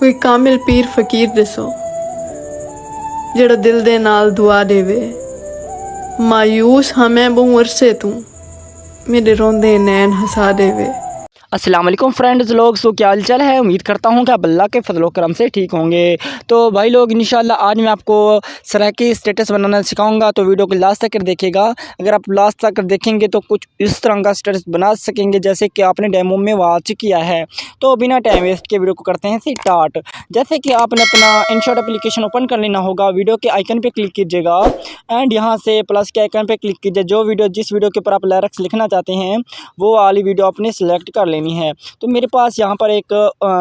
कोई कामिल पीर फकीर दसो जेड़ा दिल दे नाल दुआ देवे। मायूस हमें बहु अरसे तू मेरे रोंदे नैन हंसा देवे। अस्सलाम वालेकुम फ्रेंड्स लोग, सो क्या हालचाल है। उम्मीद करता हूँ कि आप अल्लाह के फजलो करम से ठीक होंगे। तो भाई लोग, इंशाल्लाह आज मैं आपको सराकी स्टेटस बनाना सिखाऊंगा, तो वीडियो को लास्ट तक देखेगा। अगर आप लास्ट तक देखेंगे तो कुछ इस तरह का स्टेटस बना सकेंगे जैसे कि आपने डेमो में वॉच किया है। तो बिना टाइम वेस्ट के वीडियो को करते हैं स्टार्ट। जैसे कि आपने अपना इनशॉट एप्लीकेशन ओपन कर लेना होगा, वीडियो के आइकन पर क्लिक कीजिएगा एंड यहाँ से प्लस के आइकन पर क्लिक कीजिए। जिस वीडियो के ऊपर आप लिरिक्स लिखना चाहते हैं वो वाली वीडियो आपने सेलेक्ट कर लेनी है। तो मेरे पास यहाँ पर एक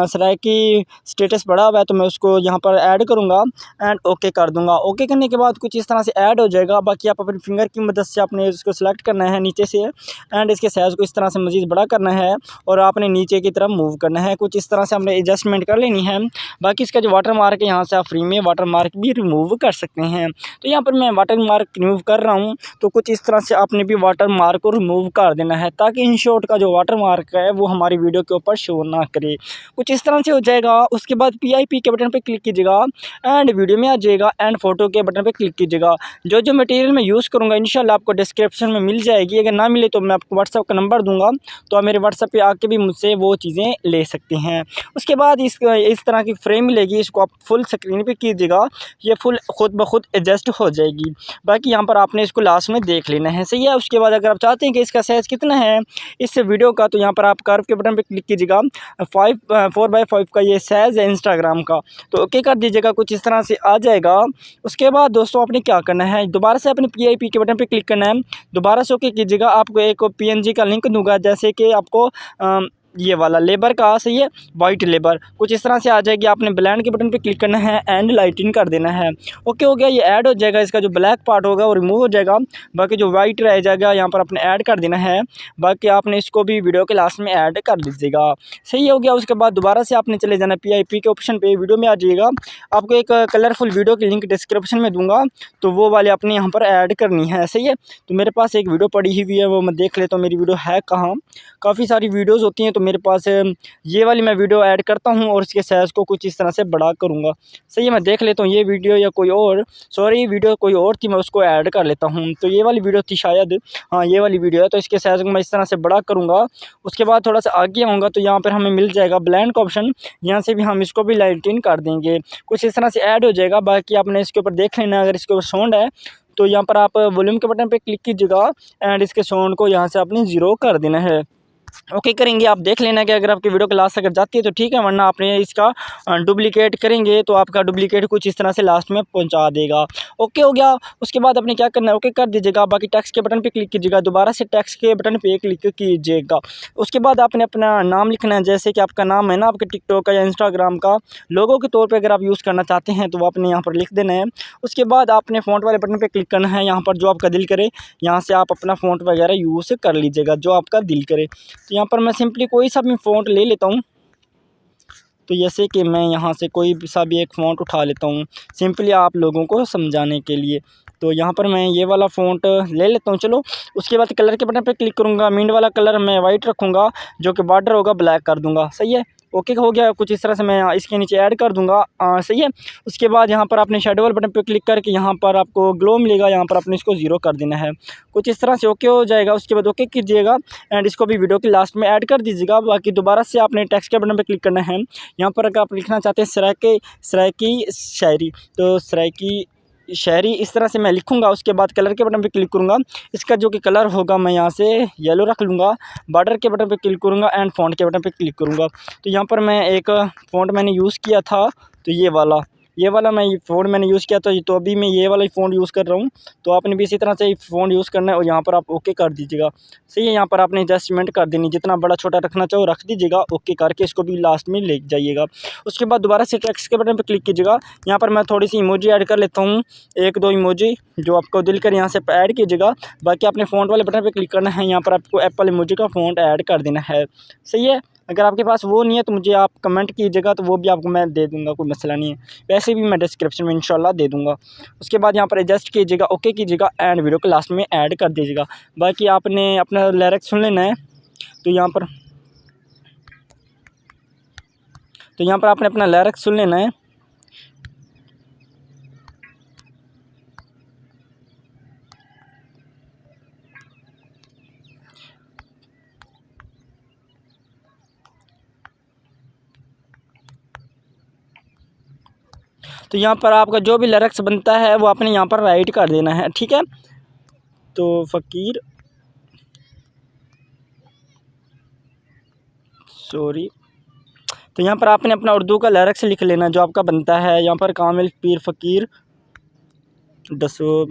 सराकी स्टेटस पड़ा हुआ है, तो मैं उसको यहाँ पर ऐड करूँगा एंड ओके कर दूँगा। ओके करने के बाद कुछ इस तरह से ऐड हो जाएगा। बाकी आप अपनी फिंगर की मदद से आपने इसको सेलेक्ट करना है नीचे से एंड इसके साइज़ को इस तरह से मज़ीद बड़ा करना है और आपने नीचे की तरफ मूव करना है। कुछ इस तरह से हमने एडजस्टमेंट कर लेनी है। बाकी इसका जो वाटर मार्क है, यहाँ से आप फ्री में वाटर मार्क भी रिमूव कर सकते हैं। तो यहाँ पर मैं वाटर मार्क रिमूव कर रहा हूँ, तो कुछ इस तरह से आपने भी वाटर मार्क को रिमूव कर देना है ताकि इन शॉट का जो वाटर मार्क है वो हमारी वीडियो के ऊपर शो ना करे। कुछ इस तरह से हो जाएगा। उसके बाद PIP के बटन पे क्लिक कीजिएगा एंड वीडियो में आ जाएगा एंड फोटो के बटन पे क्लिक कीजिएगा। जो मटेरियल मैं यूज़ करूँगा इंशाल्लाह आपको डिस्क्रिप्शन में मिल जाएगी। अगर ना मिले तो मैं आपको व्हाट्सएप का नंबर दूंगा, तो आप मेरे व्हाट्सएप पे आके भी मुझसे वो चीज़ें ले सकते हैं। उसके बाद इस तरह की फ्रेम मिलेगी, इसको आप फुल स्क्रीन पर कीजिएगा, ये फुल खुद ब खुद एडजस्ट हो जाएगी। बाकी यहाँ पर आपने इसको लास्ट में देख लेना है, सही है। उसके बाद अगर आप चाहते हैं कि इसका साइज़ कितना है इस वीडियो का, तो यहाँ पर आप कर्व के बटन पर क्लिक कीजिएगा। 4x5 का ये साइज़ है इंस्टाग्राम का, तो ओके कर दीजिएगा। कुछ इस तरह से आ जाएगा। उसके बाद दोस्तों आपने क्या करना है, दोबारा से अपने PIP के बटन पे क्लिक करना है, दोबारा से ओके कीजिएगा। आपको एक PNG का लिंक दूंगा, जैसे कि आपको ये वाला लेबर का, सही है, वाइट लेबर। कुछ इस तरह से आ जाएगी। आपने ब्लेंड के बटन पे क्लिक करना है एंड लाइटिंग कर देना है। ओके हो गया, ये ऐड हो जाएगा। इसका जो ब्लैक पार्ट होगा वो रिमूव हो जाएगा, बाकी जो वाइट रह जाएगा यहाँ पर आपने ऐड कर देना है। बाकी आपने इसको भी वीडियो के लास्ट में ऐड कर दीजिएगा, सही हो गया। उसके बाद दोबारा से आपने चले जाना PIP के ऑप्शन पर, वीडियो में आ जाइएगा। आपको एक कलरफुल वीडियो की लिंक डिस्क्रिप्शन में दूँगा, तो वो वाले आपने यहाँ पर ऐड करनी है, सही है। तो मेरे पास एक वीडियो पड़ी हुई है, वो मैं देख लेता हूँ मेरी वीडियो है कहाँ। काफ़ी सारी वीडियोज़ होती हैं, तो मेरे पास ये वाली मैं वीडियो ऐड करता हूं और इसके साइज़ को कुछ इस तरह से बड़ा करूंगा, सही है। मैं देख लेता हूं ये वीडियो या कोई और, सॉरी वीडियो कोई और थी, मैं उसको ऐड कर लेता हूं। तो ये वाली वीडियो थी शायद, हाँ ये वाली वीडियो है। तो इसके साइज़ को मैं इस तरह से बड़ा करूँगा। उसके बाद थोड़ा सा आगे आऊँगा तो यहाँ पर हमें मिल जाएगा ब्लेंड का ऑप्शन, यहाँ से भी हम इसको भी लाइटिंग कर देंगे। कुछ इस तरह से ऐड हो जाएगा। बाकी आपने इसके ऊपर देख लेना, अगर इसके ऊपर साउंड है तो यहाँ पर आप वॉल्यूम के बटन पर क्लिक कीजिएगा एंड इसके साउंड को यहाँ से आपने 0 कर देना है। ओके करेंगे, आप देख लेना कि अगर आपकी वीडियो के लास्ट अगर जाती है तो ठीक है, वरना आपने इसका डुप्लीकेट करेंगे तो आपका डुप्लीकेट कुछ इस तरह से लास्ट में पहुंचा देगा। ओके हो गया। उसके बाद आपने क्या करना है, ओके कर दीजिएगा। बाकी टेक्स्ट के बटन पे क्लिक कीजिएगा, दोबारा से टेक्स्ट के बटन पे क्लिक कीजिएगा। उसके बाद आपने अपना नाम लिखना है, जैसे कि आपका नाम है ना आपके टिकटॉक का या इंस्टाग्राम का, लोगों के तौर पर अगर आप यूज़ करना चाहते हैं तो वो आपने यहाँ पर लिख देना है। उसके बाद आपने फ़ॉन्ट वाले बटन पर क्लिक करना है, यहाँ पर जो आपका दिल करे यहाँ से आप अपना फ़ॉन्ट वगैरह यूज़ कर लीजिएगा जो आपका दिल करे। तो यहाँ पर मैं सिंपली कोई सा भी फ़ॉन्ट ले लेता हूँ, तो जैसे कि मैं यहाँ से कोई सा भी एक फ़ॉन्ट उठा लेता हूँ सिंपली आप लोगों को समझाने के लिए। तो यहाँ पर मैं ये वाला फ़ॉन्ट ले लेता हूँ। चलो, उसके बाद कलर के बटन पे क्लिक करूँगा। मिंट वाला कलर मैं वाइट रखूँगा, जो कि बॉर्डर होगा ब्लैक कर दूँगा, सही है। ओके हो गया। कुछ इस तरह से मैं इसके नीचे ऐड कर दूँगा, सही है। उसके बाद यहाँ पर आपने शेडो वाले बटन पे क्लिक करके यहाँ पर आपको ग्लो मिलेगा, यहाँ पर आपने इसको 0 कर देना है। कुछ इस तरह से ओके हो जाएगा। उसके बाद ओके कीजिएगा एंड इसको भी वीडियो के लास्ट में ऐड कर दीजिएगा। बाकी दोबारा से आपने टेक्स्ट के बटन पे क्लिक करना है। यहाँ पर अगर आप लिखना चाहते हैं सराकी शायरी, तो सराकी शायरी इस तरह से मैं लिखूंगा। उसके बाद कलर के बटन पे क्लिक करूंगा। इसका जो कि कलर होगा मैं यहाँ से येलो रख लूँगा। बॉर्डर के बटन पे क्लिक करूंगा एंड फ़ॉन्ट के बटन पे क्लिक करूंगा। तो यहाँ पर मैं एक फ़ॉन्ट मैंने यूज़ किया था, तो ये वाला मैं फ़ॉन्ट मैंने यूज़ किया, तो अभी मैं ये वाला ही फ़ॉन्ट यूज़ कर रहा हूँ। तो आपने भी इसी तरह से फ़ॉन्ट यूज़ करना है और यहाँ पर आप ओके कर दीजिएगा, सही है। यहाँ पर आपने एडजस्टमेंट कर देनी, जितना बड़ा छोटा रखना चाहो रख दीजिएगा। ओके करके इसको भी लास्ट में ले जाइएगा। उसके बाद दोबारा से टेक्स्ट के बटन पर क्लिक कीजिएगा। यहाँ पर मैं थोड़ी सी इमोजी ऐड कर लेता हूँ, 1-2 इमोजी जो आपको दिल कर यहाँ से ऐड कीजिएगा। बाकी आपने फ़ॉन्ट वाले बटन पर क्लिक करना है, यहाँ पर आपको एप्पल इमोजी का फ़ॉन्ट ऐड कर देना है, सही है। अगर आपके पास वो नहीं है तो मुझे आप कमेंट कीजिएगा, तो वो भी आपको मैं दे दूंगा, कोई मसला नहीं है। वैसे भी मैं डिस्क्रिप्शन में इंशाल्लाह दे दूंगा। उसके बाद यहाँ पर एडजस्ट कीजिएगा, ओके कीजिएगा एंड वीडियो के लास्ट में ऐड कर दीजिएगा। बाकी आपने अपना लिरिक्स सुन लेना है। तो यहाँ पर तो यहाँ पर आपने अपना लिरिक्स सुन लेना है। तो यहाँ पर आपका जो भी लिरिक्स बनता है वो आपने यहाँ पर राइट कर देना है, ठीक है। तो फ़कीर सॉरी, तो यहाँ पर आपने अपना उर्दू का लिरिक्स लिख लेना जो आपका बनता है। यहाँ पर कामिल पीर फ़कीर दसो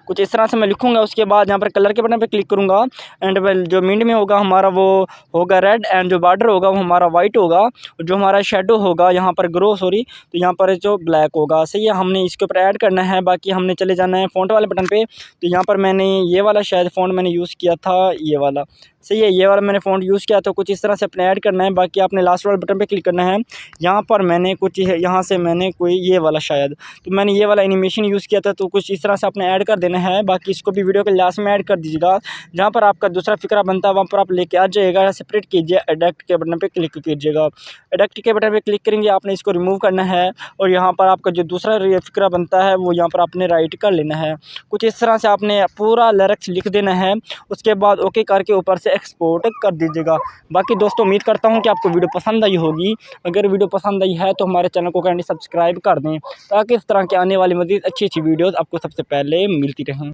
कुछ इस तरह से मैं लिखूंगा। उसके बाद यहाँ पर कलर के बटन पे क्लिक करूँगा एंड वेल जो मिड में होगा हमारा वो होगा रेड एंड जो बॉर्डर होगा वो हमारा वाइट होगा और जो हमारा शेडो होगा यहाँ पर ग्रो सॉरी तो यहाँ पर जो ब्लैक होगा। सही है, हमने इसके ऊपर ऐड करना है। बाकी हमने चले जाना है फ़ॉन्ट वाले बटन पे। तो यहाँ पर मैंने ये वाला शायद फ़ॉन्ट मैंने यूज़ किया था, ये वाला। सही है, ये वाला मैंने फ़ॉन्ट यूज़ किया तो कुछ इस तरह से अपने ऐड करना है। बाकी आपने लास्ट वाले बटन पे क्लिक करना है। यहाँ पर मैंने कुछ यहाँ से मैंने कोई ये वाला शायद तो मैंने ये वाला एनिमेशन यूज़ किया था तो कुछ इस तरह से आपने ऐड कर देना है। बाकी इसको भी वीडियो के लास्ट में ऐड कर दीजिएगा। जहाँ पर आपका दूसरा फ़िक्रा बनता है वहाँ पर आप लेके आ जाइएगा, सेपरेट कीजिए, एडिट के बटन पर क्लिक कीजिएगा। एडिट के बटन पर क्लिक करेंगे, आपने इसको रिमूव करना है और यहाँ पर आपका जो दूसरा फ़िक्रा बनता है वो यहाँ पर आपने राइट कर लेना है। कुछ इस तरह से आपने पूरा लिरिक्स लिख देना है। उसके बाद ओके करके ऊपर से एक्सपोर्ट कर दीजिएगा। बाकी दोस्तों उम्मीद करता हूँ कि आपको वीडियो पसंद आई होगी। अगर वीडियो पसंद आई है तो हमारे चैनल को काइंडली सब्सक्राइब कर दें ताकि इस तरह के आने वाली मज़ीद अच्छी अच्छी वीडियोज़ आपको सबसे पहले मिलती रहें।